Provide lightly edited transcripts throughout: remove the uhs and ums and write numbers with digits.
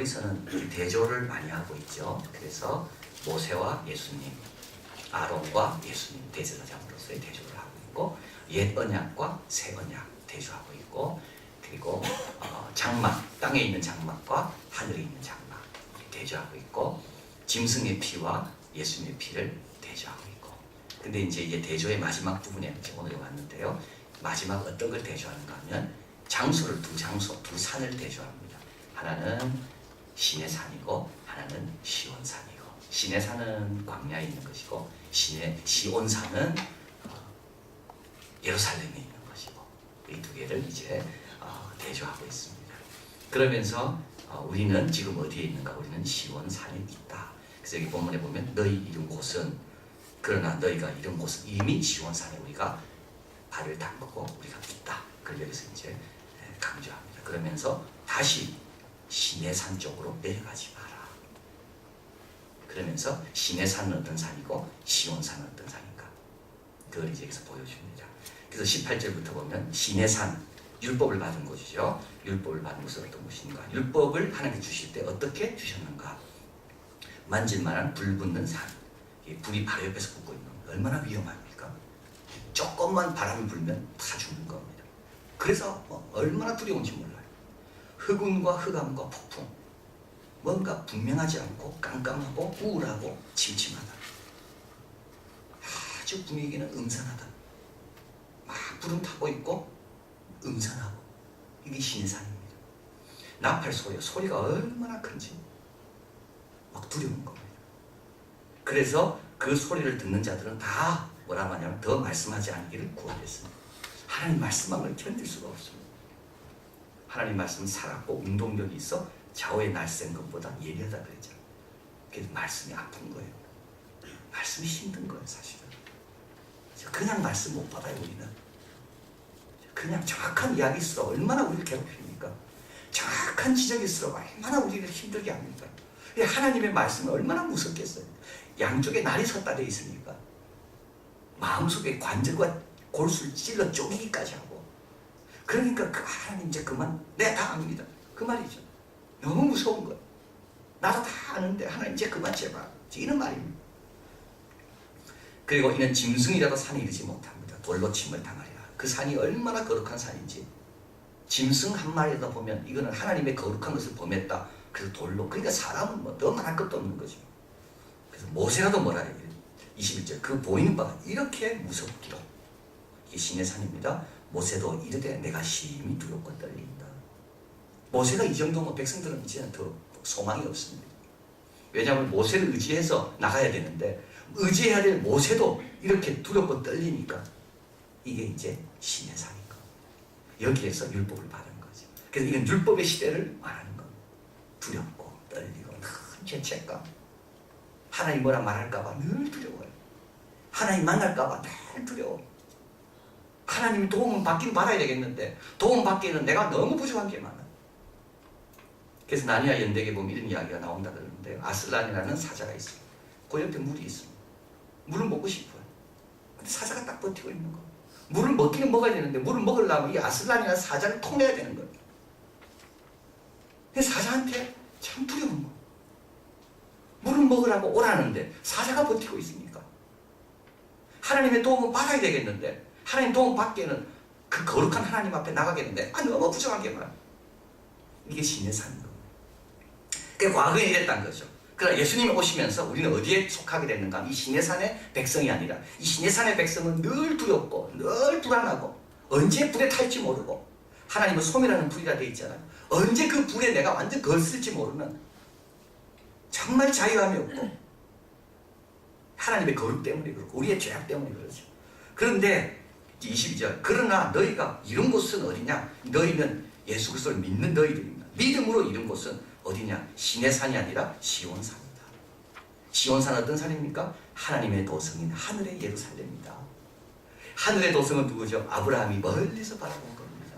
여기서는 대조를 많이 하고 있죠. 그래서 모세와 예수님, 아론과 예수님 대제사장으로서의 대조를 하고 있고, 옛 언약과 새 언약 대조하고 있고, 그리고 장막, 땅에 있는 장막과 하늘에 있는 장막 대조하고 있고, 짐승의 피와 예수님의 피를 대조하고 있고. 근데 이제 이게 대조의 마지막 부분에 오늘 왔는데요. 마지막 어떤 걸 대조하는가 하면 장소를 두 산을 대조합니다. 하나는 시내 산이고 하나는 시온 산이고, 시내 산은 광야에 있는 것이고 시온 산은 예루살렘에 있는 것이고, 이 두 개를 이제 대조하고 있습니다. 그러면서 우리는 지금 어디에 있는가? 우리는 시온 산에 있다. 그래서 여기 본문에 보면 너희 이른 곳은, 그러나 너희가 이른 곳은 이미 시온 산에 우리가 발을 담그고 우리가 있다. 그걸 여기서 이제 강조합니다. 그러면서 다시 시내산 쪽으로 내려가지 마라. 그러면서 시내산은 어떤 산이고 시온산은 어떤 산인가, 그걸 이제 여기서 보여줍니다. 그래서 18절부터 보면 시내산, 율법을 받은 곳이죠. 율법을 받은 곳은 어떤 곳인가? 율법을 하나님께 주실 때 어떻게 주셨는가? 만질만한 불 붙는 산, 불이 바로 옆에서 붙고 있는 거 얼마나 위험합니까? 조금만 바람이 불면 다 죽는 겁니다. 그래서 얼마나 두려운지 몰라요. 흑운과 흑암과 폭풍, 뭔가 분명하지 않고 깜깜하고 우울하고 침침하다. 아주 분위기는 음산하다. 막 불은 타고 있고 음산하고, 이게 시내산입니다. 나팔 소리가 얼마나 큰지 막 두려운 겁니다. 그래서 그 소리를 듣는 자들은 다 뭐라고 하냐면 더 말씀하지 않기를 구하겠습니다. 하나님 말씀만을 견딜 수가 없습니다. 하나님 말씀은 살았고 운동력이 있어 좌우의 날쌘 것보다 예리하다 그랬죠. 그래서 말씀이 아픈 거예요. 말씀이 힘든 거예요, 사실은. 그냥 말씀 못 받아요, 우리는. 그냥 정확한 이야기일수록 얼마나 우리를 괴롭힙니까? 정확한 지적일수록 얼마나 우리를 힘들게 합니까? 하나님의 말씀은 얼마나 무섭겠어요. 양쪽에 날이 섰다 돼 있으니까 마음속에 관절과 골수를 찔러 쪼개기까지 하고, 그러니까 그 하나님 이제 그만, 내가 다 압니다, 그 말이죠. 너무 무서운 거예요. 나도 다 아는데 하나님 이제 그만 제발, 이런 말입니다. 그리고 이는 짐승이라도 산에 이르지 못합니다. 돌로 침을 당하리라. 그 산이 얼마나 거룩한 산인지, 짐승 한 마리라도 보면 이거는 하나님의 거룩한 것을 범했다. 그래서 돌로, 그러니까 사람은 뭐 더 말할 것도 없는 거죠. 그래서 모세라도 뭐라 해요? 21절, 그 보이는 바가 이렇게 무섭기로. 이게 신의 산입니다. 모세도 이르되 내가 심히 두렵고 떨린다. 모세가 이 정도면 백성들은 이제는 더 소망이 없습니다. 왜냐하면 모세를 의지해서 나가야 되는데, 의지해야 될 모세도 이렇게 두렵고 떨리니까 이게 이제 신의 산인 거예요. 여기에서 율법을 받은 거죠. 그래서 이건 율법의 시대를 말하는 겁니다. 두렵고 떨리고 큰 죄책감, 하나님 뭐라 말할까봐 늘 두려워요. 하나님 만날까봐 늘 두려워. 하나님이 도움은 받긴 받아야 되겠는데 도움 받기에는 내가 너무 부족한 게 많아. 그래서 나니아 연대기에 보면 이런 이야기가 나온다 그러는데, 아슬란이라는 사자가 있어요. 그 옆에 물이 있습니다. 물을 먹고 싶어요. 근데 사자가 딱 버티고 있는 거. 물을 먹기는 먹어야 되는데 물을 먹으려면 이 아슬란이라는 사자를 통해야 되는 거예요. 근데 사자한테 참 두려운 거. 물을 먹으라고 오라는데 사자가 버티고 있으니까 하나님의 도움을 받아야 되겠는데, 하나님 도움 받기에는 그 거룩한 하나님 앞에 나가겠는데 너무 부족한 게 많아요. 이게 신의 산인 겁니다. 그게 과거에 이랬다는 거죠. 그러나 예수님이 오시면서 우리는 어디에 속하게 됐는가? 이 신의 산의 백성이 아니라, 이 신의 산의 백성은 늘 두렵고 늘 불안하고 언제 불에 탈지 모르고, 하나님은 소멸하는 불이라 되어 있잖아요. 언제 그 불에 내가 완전 걸쓸지 모르는 정말 자유함이 없고, 하나님의 거룩 때문에 그렇고 우리의 죄악 때문에 그렇죠. 그런데 22절, 그러나 너희가 이런 곳은 어디냐? 너희는 예수 그리스도를 믿는 너희들입니다. 믿음으로 이른 곳은 어디냐? 신의 산이 아니라 시온산이다. 시온산은 어떤 산입니까? 하나님의 도성인 하늘의 예루살렘이다. 하늘의 도성은 누구죠? 아브라함이 멀리서 바라본 겁니다.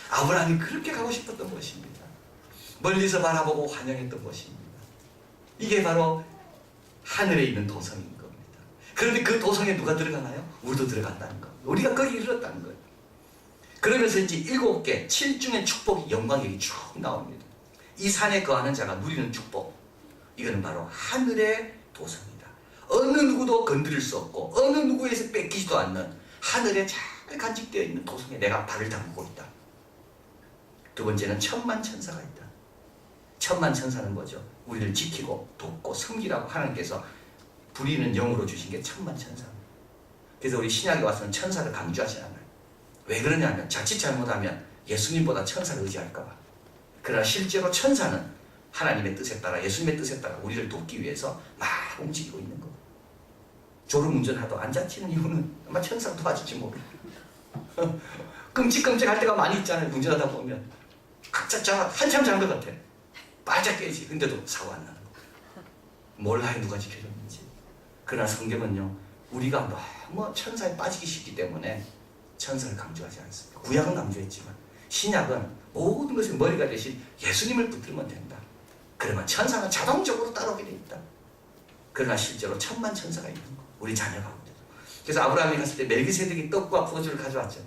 아브라함이 그렇게 가고 싶었던 곳입니다. 멀리서 바라보고 환영했던 곳입니다. 이게 바로 하늘에 있는 도성인 겁니다. 그런데 그 도성에 누가 들어가나요? 우리도 들어간다는 거. 우리가 거기 이르렀다는 거예요. 그러면서 이제 7개, 7중의 축복이, 영광이 쭉 나옵니다. 이 산에 거하는 자가 누리는 축복, 이거는 바로 하늘의 도성이다. 어느 누구도 건드릴 수 없고 어느 누구에서 뺏기지도 않는 하늘에 잘 간직되어 있는 도성에 내가 발을 담그고 있다. 두 번째는 천만천사가 있다. 천만천사는 뭐죠? 우리를 지키고 돕고 섬기라고 하나님께서 부리는 영으로 주신 게 천만천사입니다. 그래서 우리 신약에 와서는 천사를 강조하지 않아요. 왜 그러냐면 자칫 잘못하면 예수님보다 천사를 의지할까 봐. 그러나 실제로 천사는 하나님의 뜻에 따라, 예수님의 뜻에 따라 우리를 돕기 위해서 막 움직이고 있는 거고, 졸음운전하도 안 다치는 이유는 아마 천사가 도와주지 뭐. 끔찍끔찍할 때가 많이 있잖아요. 운전하다 보면 한참 잔 것 같아. 바짝 깨지. 근데도 사고 안 나는 거. 몰라요, 누가 지켜줬는지. 그러나 성경은요, 우리가 너무 천사에 빠지기 쉽기 때문에 천사를 강조하지 않습니다. 구약은 강조했지만 신약은 모든 것의 머리가 되신 예수님을 붙들면 된다. 그러면 천사는 자동적으로 따라오게 돼 있다. 그러나 실제로 천만천사가 있는 거, 우리 자녀 가운데. 그래서 아브라함이 갔을 때 멜기세덱이 떡과 포도주를 가져왔죠.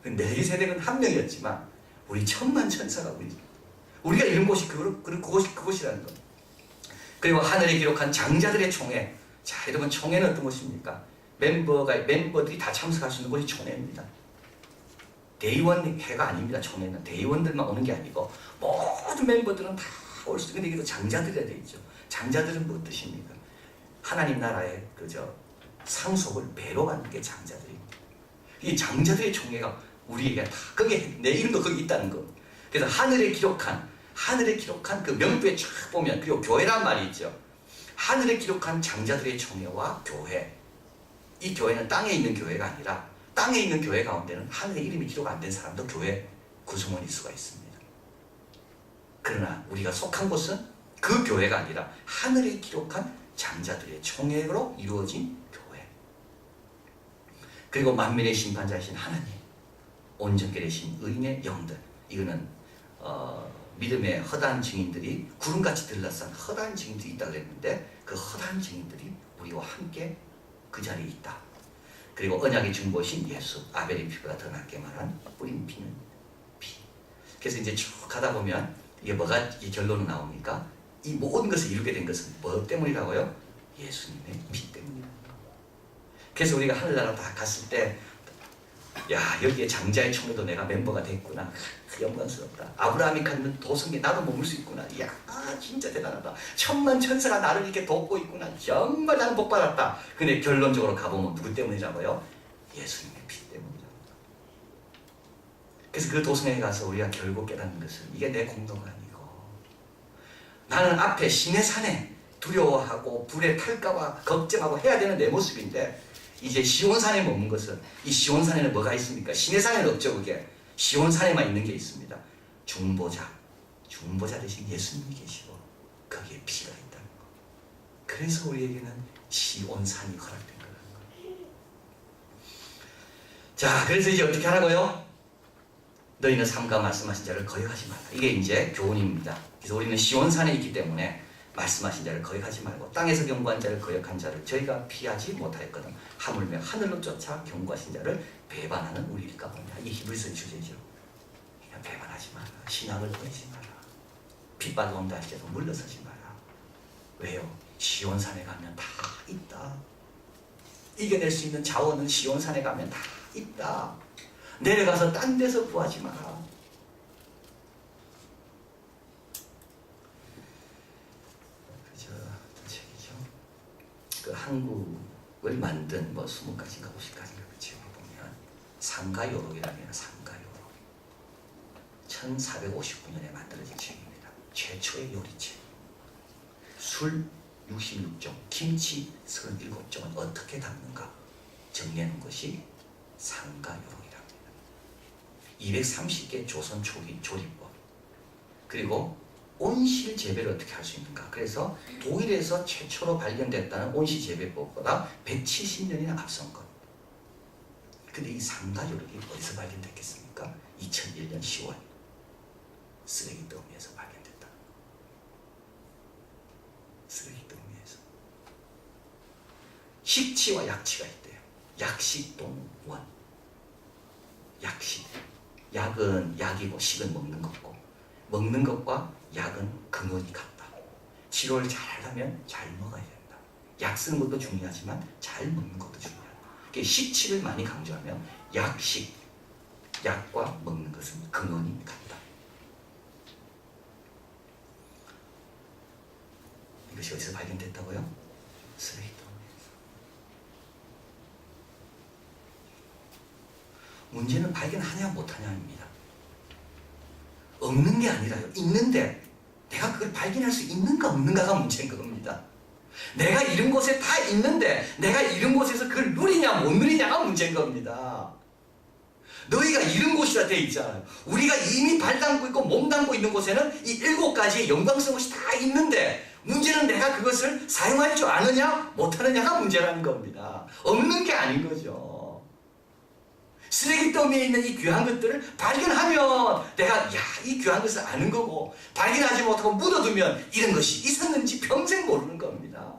멜기세덱은 한 명이었지만 우리 천만천사가 우리가 있는 곳이 그곳이라는 것. 그리고 하늘에 기록한 장자들의 총회. 자, 여러분, 총회는 어떤 것입니까? 멤버들이 다 참석할 수 있는 곳이 총회입니다. 대의원 회가 아닙니다. 총회는 대의원들만 오는 게 아니고 모든 멤버들은 다 올 수 있는. 근데 이게 장자들이라 되어 있죠. 장자들은 무슨 뜻입니까? 하나님 나라의 상속을 배로 받는 게 장자들입니다. 이 장자들의 총회가 우리에게 다, 거기에 내 이름도 거기 있다는 거. 그래서 하늘에 기록한 그 명부에 쫙 보면, 그리고 교회란 말이 있죠. 하늘에 기록한 장자들의 총회와 교회. 이 교회는 땅에 있는 교회가 아니라 땅에 있는 교회 가운데는 하늘에 이름이 기록 안 된 사람도 교회 구성원일 수가 있습니다. 그러나 우리가 속한 곳은 그 교회가 아니라 하늘에 기록한 장자들의 총회로 이루어진 교회. 그리고 만민의 심판자이신 하나님, 온전케 되신 의인의 영들. 이거는 믿음의 허다한 증인들이 구름같이 들러싼 허다한 증인들이 있다고 그랬는데, 그 허다한 증인들이 우리와 함께 그 자리에 있다. 그리고 언약의 중보신 예수, 아벨의 피보다 더 낫게 말한 뿌린 피는 피. 그래서 이제 쭉 가다 보면 이게 결론은 나옵니까? 이 모든 것을 이루게 된 것은 뭐 때문이라고요? 예수님의 피 때문이다. 그래서 우리가 하늘나라 다 갔을 때, 야, 여기에 장자의 총회도 내가 멤버가 됐구나. 영광스럽다. 아브라함이 갖는 도성에 나도 머물 수 있구나. 야, 진짜 대단하다. 천만천사가 나를 이렇게 돕고 있구나. 정말 나는 복받았다. 근데 결론적으로 가보면 누구 때문이라고요? 예수님의 피 때문이라고. 그래서 그 도성에 가서 우리가 결국 깨닫는 것은 이게 내 공로가 아니고, 나는 앞에 신의 산에 두려워하고 불에 탈까봐 걱정하고 해야 되는 내 모습인데, 이제 시온산에 머문 것은, 이 시온산에는 뭐가 있습니까? 신의 산에는 없죠. 그게 시온산에만 있는 게 있습니다. 중보자 대신 예수님이 계시고 거기에 피가 있다는 거. 그래서 우리에게는 시온산이 허락된 거라는 거예요. 자, 그래서 이제 어떻게 하라고요? 너희는 삼가 말씀하신 자를 거역하지 말라. 이게 이제 교훈입니다. 그래서 우리는 시온산에 있기 때문에 말씀하신 자를 거역하지 말고, 땅에서 경고한 자를 거역한 자를 저희가 피하지 못하였거든. 하물며 하늘로 쫓아 경고하신 자를 배반하는 우리일까 보냐. 이 히브리서의 주제죠. 그러니까 배반하지 마라. 신앙을 버리지 마라. 핍박이 온다 할지라도 물러서지 마라. 왜요? 시온산에 가면 다 있다. 이겨낼 수 있는 자원은 시온산에 가면 다 있다. 내려가서 딴 데서 구하지 마라. 그 한국을 만든 20가지인가 50가지인가 그 지역에 보면 상가요록이라는 상가요록, 1459년에 만들어진 책입니다. 최초의 요리책. 술 66종, 김치 37종은 어떻게 담는가 정리하는 것이 상가요록이랍니다. 230개 조선 초기 조리법, 그리고 온실 재배를 어떻게 할 수 있는가. 그래서 독일에서 최초로 발견됐다는 온실 재배법보다 170년이나 앞선 것. 근데 이 상가요록이 어디서 발견됐겠습니까? 2001년 10월 쓰레기 더미에서 발견됐다. 쓰레기 더미에서. 식치와 약치가 있대요. 약식동원. 약식. 약은 약이고 식은 먹는 거고, 먹는 것과 약은 근원이 같다. 치료를 잘 하려면 잘 먹어야 된다. 약 쓰는 것도 중요하지만 잘 먹는 것도 중요하다. 식치를 많이 강조하면 약식, 약과 먹는 것은 근원이 같다. 이것이 어디서 발견됐다고요? 쓰레기통에서. 문제는 발견하냐 못하냐입니다. 없는 게 아니라요. 있는데 내가 그걸 발견할 수 있는가 없는가가 문제인 겁니다. 내가 이런 곳에 다 있는데 내가 이런 곳에서 그걸 누리냐 못 누리냐가 문제인 겁니다. 너희가 이런 곳이라 돼 있잖아요. 우리가 이미 발 담고 있고 몸 담고 있는 곳에는 이 7가지의 영광스러운 것이 다 있는데 문제는 내가 그것을 사용할 줄 아느냐 못하느냐가 문제라는 겁니다. 없는 게 아닌 거죠. 쓰레기 더미에 있는 이 귀한 것들을 발견하면 내가 이 귀한 것을 아는 거고, 발견하지 못하고 묻어두면 이런 것이 있었는지 평생 모르는 겁니다.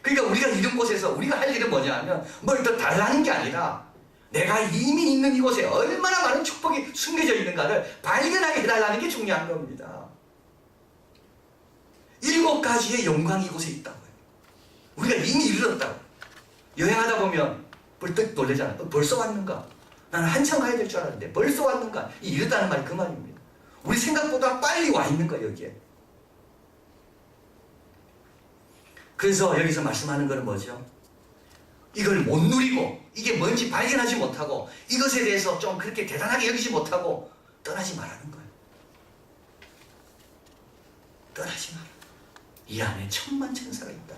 그러니까 우리가 이런 곳에서 우리가 할 일은 뭐냐 하면 뭘 더 달라는 게 아니라 내가 이미 있는 이곳에 얼마나 많은 축복이 숨겨져 있는가를 발견하게 해달라는 게 중요한 겁니다. 7가지의 영광이 이곳에 있다고요. 우리가 이미 이르렀다고. 여행하다 보면 벌떡 놀래잖아요. 벌써 왔는가? 나는 한참 가야 될 줄 알았는데 벌써 왔는가? 이르다는 말이 그 말입니다. 우리 생각보다 빨리 와 있는 거예요, 여기에. 그래서 여기서 말씀하는 것은 뭐죠? 이걸 못 누리고 이게 뭔지 발견하지 못하고 이것에 대해서 좀 그렇게 대단하게 여기지 못하고 떠나지 말라는 거예요. 떠나지 마라. 이 안에 천만천사가 있다.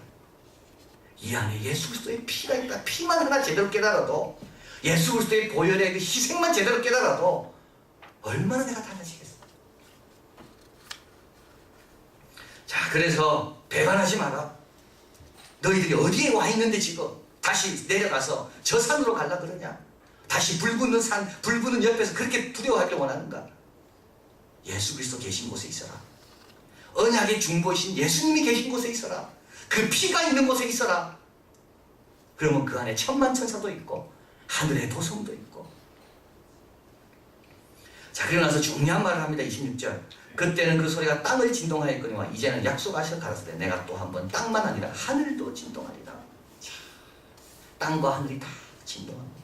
이 안에 예수 그리스도의 피가 있다. 피만 하나 제대로 깨달아도, 예수 그리스도의 보혈의 그 희생만 제대로 깨달아도 얼마나 내가 달라지겠어. 자, 그래서 배반하지 마라. 너희들이 어디에 와 있는데 지금 다시 내려가서 저 산으로 갈라 그러냐? 다시 불 붙는 산, 불 붙는 옆에서 그렇게 두려워하길 원하는가? 예수 그리스도 계신 곳에 있어라. 언약의 중보이신 예수님이 계신 곳에 있어라. 그 피가 있는 곳에 있어라. 그러면 그 안에 천만천사도 있고 하늘의 도성도 있고. 자, 그러고 나서 중요한 말을 합니다. 26절. 그때는 그 소리가 땅을 진동하였거니와 이제는 약속하셔 가라사대 내가 또 한번 땅만 아니라 하늘도 진동하리라. 자, 땅과 하늘이 다 진동합니다.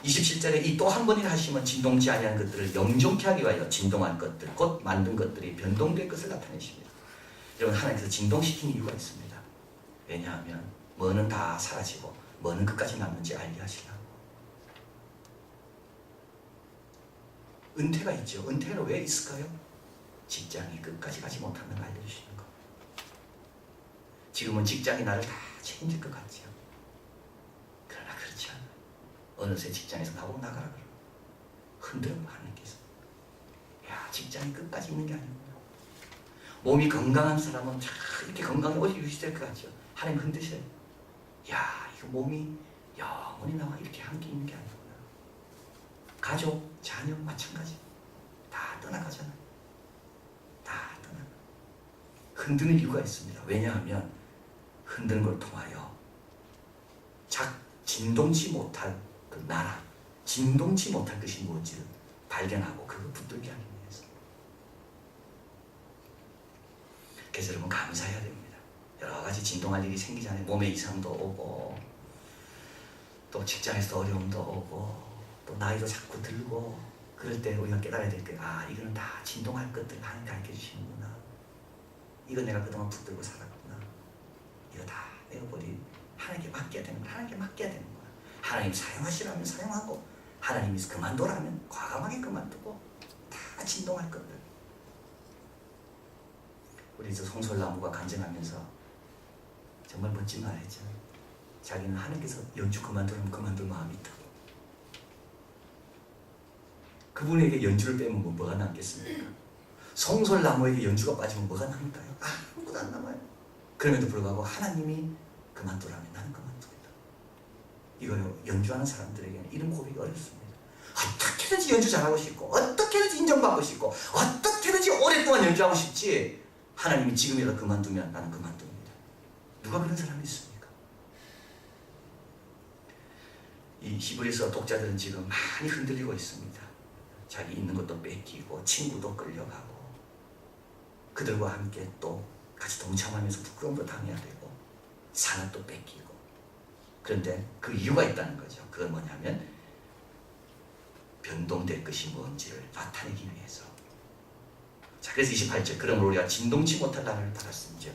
27절에 이 또 한 번이라 하시면 진동치 아니한 것들을 영존케 하기 위하여 진동할 것들 곧 만든 것들이 변동될 것을 나타내십니다. 여러분, 하나님께서 진동시킨 이유가 있습니다. 왜냐하면 뭐는 다 사라지고 뭐는 끝까지 남는지 알게 하시려고. 은퇴가 있죠. 은퇴는 왜 있을까요? 직장이 끝까지 가지 못하는 걸 알려주시는 거. 지금은 직장이 나를 다 책임질 것 같죠. 그러나 그렇지 않아. 어느새 직장에서 나보고 나가라 그러고 흔들어 하는 게 있어. 야, 직장이 끝까지 있는 게 아니구나. 몸이 건강한 사람은 참 이렇게 건강히 오래 유지될 것 같죠. 하나님 흔드셔요. 야, 이거 몸이 영원히 나와 이렇게 함께 있는 게 아니구나. 가족, 자녀 마찬가지. 다 떠나가잖아요. 다 떠나가. 흔드는 이유가 있습니다. 왜냐하면 흔드는 걸 통하여 진동치 못할 그 나라, 진동치 못할 것이 무엇인지를 발견하고 그거 붙들게 하기 위해서. 그래서 여러분 감사해야 됩니다. 여러 가지 진동할 일이 생기잖아요. 몸에 이상도 오고 또 직장에서 어려움도 오고 또 나이도 자꾸 들고 그럴 때 우리가 깨달아야 될 게, 아, 이거는 다 진동할 것들 하나님 가르쳐 주시는구나. 이거 내가 그동안 붙들고 살았구나. 이거 다 내어버리 하나님께 맡겨야 되는 거야. 하나님께 맡겨야 되는 거야. 하나님 사용하시라면 사용하고 하나님이 그만두라면 과감하게 그만두고 다 진동할 것들. 우리 저 송솔나무가 간증하면서 정말 멋진 말 했죠. 자기는 하나님께서 연주 그만두라면 그만둘 마음이 있다고. 그분에게 연주를 빼면 뭐가 남겠습니까? 송솔나무에게 연주가 빠지면 뭐가 남을까요? 아무것도 안 남아요. 그럼에도 불구하고 하나님이 그만두라면 나는 그만두겠다. 이거요, 연주하는 사람들에게는 이런 고백이 어렵습니다. 어떻게든지 연주 잘하고 싶고 어떻게든지 인정받고 싶고 어떻게든지 오랫동안 연주하고 싶지, 하나님이 지금이라도 그만두면 나는 그만둡니다. 누가 그런 사람이 있습니까? 이 히브리서 독자들은 지금 많이 흔들리고 있습니다. 자기 있는 것도 뺏기고 친구도 끌려가고 그들과 함께 또 같이 동참하면서 부끄러움도 당해야 되고 산업도 뺏기고. 그런데 그 이유가 있다는 거죠. 그건 뭐냐면 변동될 것이 뭔지를 나타내기 위해서. 자, 그래서 28절 그러므로 우리가 진동치 못할 나라를 받았음즉.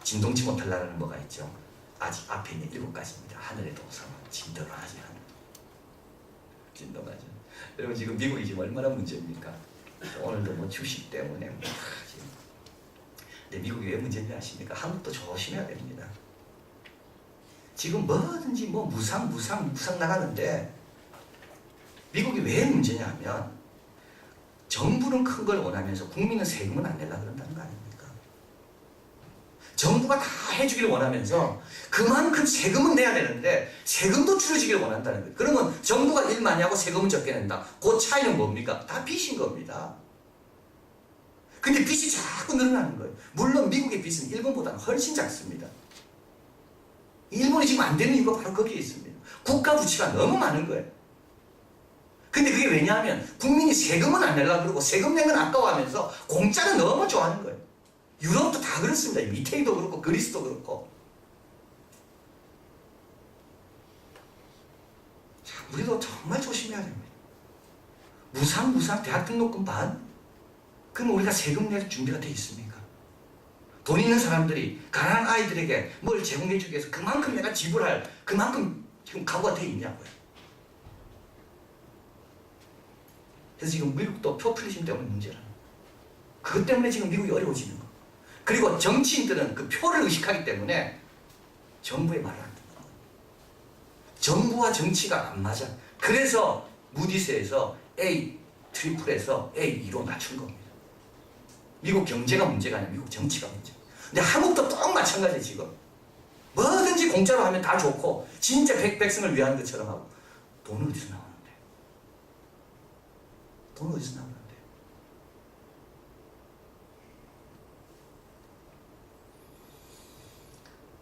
진동치 못할 나라는 뭐가 있죠? 아직 앞에 있는 7가지입니다. 하늘의 동상은 진동하지 않는. 진동하지. 여러분 지금 미국이 지금 얼마나 문제입니까? 오늘도 뭐 주식 때문에 지금. 근데 미국이 왜 문제인지 아십니까? 한국도 조심해야 됩니다. 지금 뭐든지 뭐 무상 나가는데 미국이 왜 문제냐면 정부는 큰 걸 원하면서 국민은 세금은 안 내려고 그런다는 거 아닙니까? 정부가 다 해주기를 원하면서 그만큼 세금은 내야 되는데 세금도 줄여지기를 원한다는 거예요. 그러면 정부가 일 많이 하고 세금은 적게 낸다. 그 차이는 뭡니까? 다 빚인 겁니다. 근데 빚이 자꾸 늘어나는 거예요. 물론 미국의 빚은 일본보다는 훨씬 작습니다. 일본이 지금 안 되는 이유가 바로 거기에 있습니다. 국가 부채가 너무 많은 거예요. 근데 그게 왜냐하면 국민이 세금은 안 내려고 그러고 세금 내면 아까워하면서 공짜는 너무 좋아하는 거예요. 유럽도 다 그렇습니다. 이태리도 그렇고 그리스도 그렇고. 자, 우리도 정말 조심해야 됩니다. 무상 대학 등록금 반? 그럼 우리가 세금 낼 준비가 돼 있습니까? 돈 있는 사람들이 가난한 아이들에게 뭘 제공해 주기 위해서 그만큼 내가 지불할 그만큼 지금 각오가 돼 있냐고요. 그래서 지금 미국도 포퓰리즘 때문에 문제라는 거예요. 그것 때문에 지금 미국이 어려워지는 거예요. 그리고 정치인들은 그 표를 의식하기 때문에 정부의 말을 안 듣는 거예요. 정부와 정치가 안 맞아. 그래서 무디스에서 A 트리플에서 A2로 낮춘 겁니다. 미국 경제가 문제가 아니라 미국 정치가 문제. 근데 한국도 똑 마찬가지예요. 지금 뭐든지 공짜로 하면 다 좋고 진짜 백성을 위한 것처럼 하고 돈은 어디서 나오는데? 돈은 어디서 나오는데?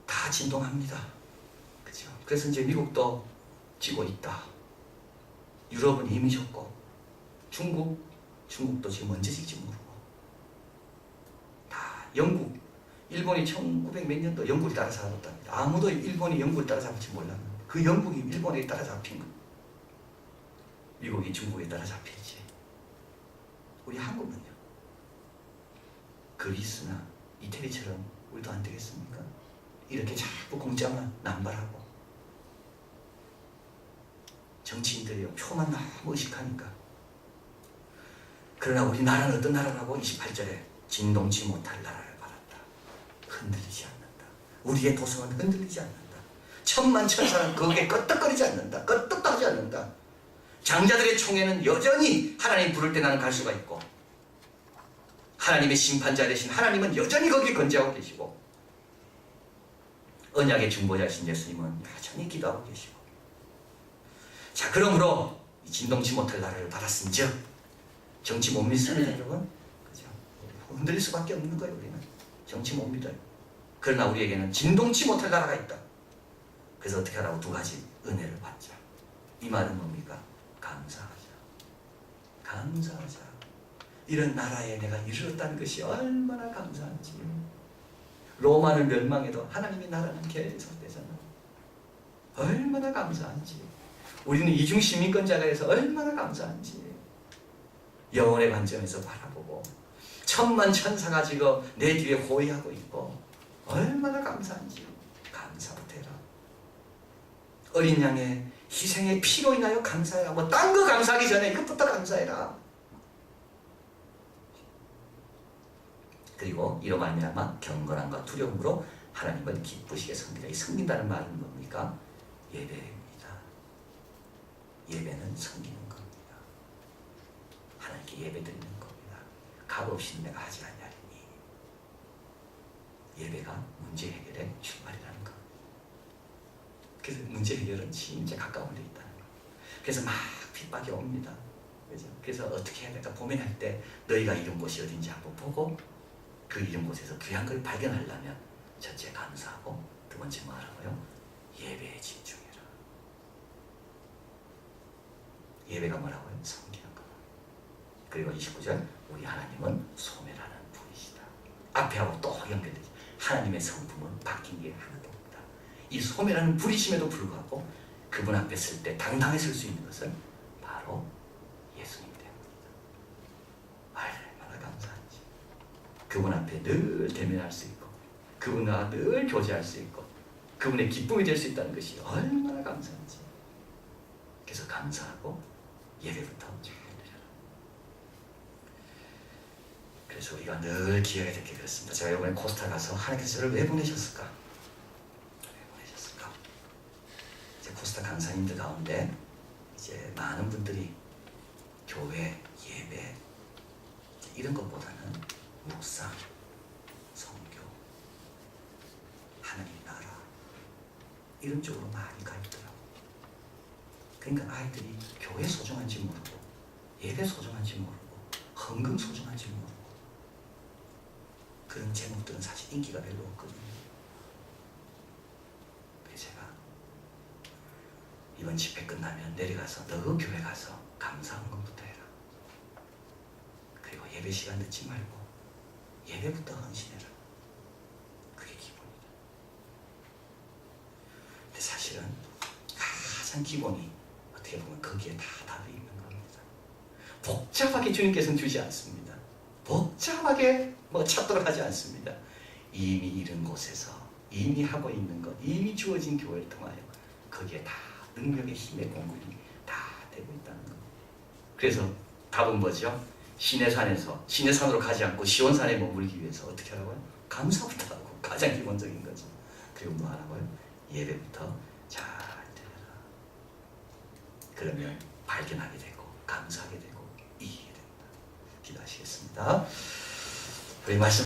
다 진동합니다. 그렇죠? 그래서 이제 미국도 지고 있다. 유럽은 이미 졌고 중국도 지금 언제 질지 모르고 다 영국, 일본이 1900 몇 년도 영국을 따라잡았답니다. 아무도 일본이 영국을 따라잡을지 몰랐는데 그 영국이 일본에 따라잡힌 거. 미국이 중국에 따라잡힐지. 우리 한국은요. 그리스나 이태리처럼 우리도 안 되겠습니까? 이렇게 자꾸 공짜만 남발하고 정치인들이 표만 너무 의식하니까. 그러나 우리나라는 어떤 나라라고? 28절에 진동치 못할 나라를 받았다. 흔들리지 않는다. 우리의 도성은 흔들리지 않는다. 천만천사는 거기에 끄떡거리지 않는다. 끄떡도 하지 않는다. 장자들의 총에는 여전히 하나님 부를 때 나는 갈 수가 있고 하나님의 심판자 되신 하나님은 여전히 거기에 건재하고 계시고 언약의 중보자신 예수님은 여전히 기도하고 계시고. 자, 그러므로 진동치 못할 나라를 받았은즉 정치 못 믿습니다, 여러분. 그죠? 흔들릴 수밖에 없는 거예요, 우리는. 정치 못 믿어요. 그러나 우리에게는 진동치 못할 나라가 있다. 그래서 어떻게 하라고? 2가지 은혜를 받자. 이 말은 뭡니까? 감사하자. 감사하자. 이런 나라에 내가 이르렀다는 것이 얼마나 감사한지. 로마는 멸망해도 하나님의 나라는 계속되잖아. 얼마나 감사한지. 우리는 이중 시민권자가 돼서 얼마나 감사한지. 영혼의 관점에서 바라보고 천만천사가 지금 내 뒤에 호위하고 있고 얼마나 감사한지 감사부터 해라. 어린 양의 희생의 피로 인하여 감사해라. 뭐 딴 거 감사하기 전에 이것부터 감사해라. 그리고 이로 말미암아 경건함과 두려움으로 하나님을 기쁘시게 섬기라. 이 섬긴다는 말은 뭡니까? 예배입니다. 예배는 섬기는 겁니다. 하나님께 예배드리는 겁니다. 값 없이는 내가 하지 않냐니. 예배가 문제 해결의 출발이라는 겁니다. 그래서 문제 해결은 진짜 가까운 데 있다는 거예요. 그래서 막 핍박이 옵니다. 그죠? 그래서 어떻게 해야 될까 고민할 때 너희가 이런 곳이 어딘지 한번 보고 그 이런 곳에서 귀한 걸 발견하려면 첫째 감사하고 두 번째 뭐 하라고요? 예배에 집중해라. 예배가 뭐라고요? 섬기는 거. 그리고 29절 우리 하나님은 소멸하는 분이시다. 앞에하고 또 연결되죠. 하나님의 성품은 바뀐 게 하나도 없다. 이 소멸하는 분이심에도 불구하고 그분 앞에 설 때 당당히 설 수 있는 것은 바로 예수님 때문이다. 얼마나 감사한지. 그분 앞에 늘 대면할 수 있고 그분과 늘 교제할 수 있고 그분의 기쁨이 될 수 있다는 것이 얼마나 감사한지. 그래서 감사하고 예배부터 드려라. 그래서 우리가 늘 기억해야 될 게 그렇습니다. 제가 이번에 코스타 가서 하나님께서 저를 왜 보내셨을까? 왜 보내셨을까? 이제 코스타 강사님들 가운데 이제 많은 분들이 교회, 예배 이런 것보다는 묵상, 성교, 하나님 나라 이런 쪽으로 많이 가 있더라고요. 그러니까 아이들이 교회 소중한지 모르고 예배 소중한지 모르고 헌금 소중한지 모르고 그런 제목들은 사실 인기가 별로 없거든요. 그래서 제가 이번 집회 끝나면 내려가서 너 교회 가서 감사헌금부터 해라. 그리고 예배 시간 늦지 말고 예배부터 헌신해라. 그게 기본이다. 근데 사실은 가장 기본이 어떻게 보면 거기에 다 답이 있는 겁니다. 복잡하게 주님께서는 주지 않습니다. 복잡하게 찾도록 하지 않습니다. 이미 이른 곳에서 이미 하고 있는 것, 이미 주어진 교회를 통하여 거기에 다 능력의 힘의 공급이 다 되고 있다는 겁니다. 그래서 답은 뭐죠? 시내산으로 가지 않고 시온산에 머물기 위해서 어떻게 하라고요? 감사부터 하고 가장 기본적인 거죠. 그리고 뭐 하라고요? 예배부터 잘 드려라. 그러면 발견하게 되고 감사하게 되고 이기게 됩니다. 기도하시겠습니다. 우리 말씀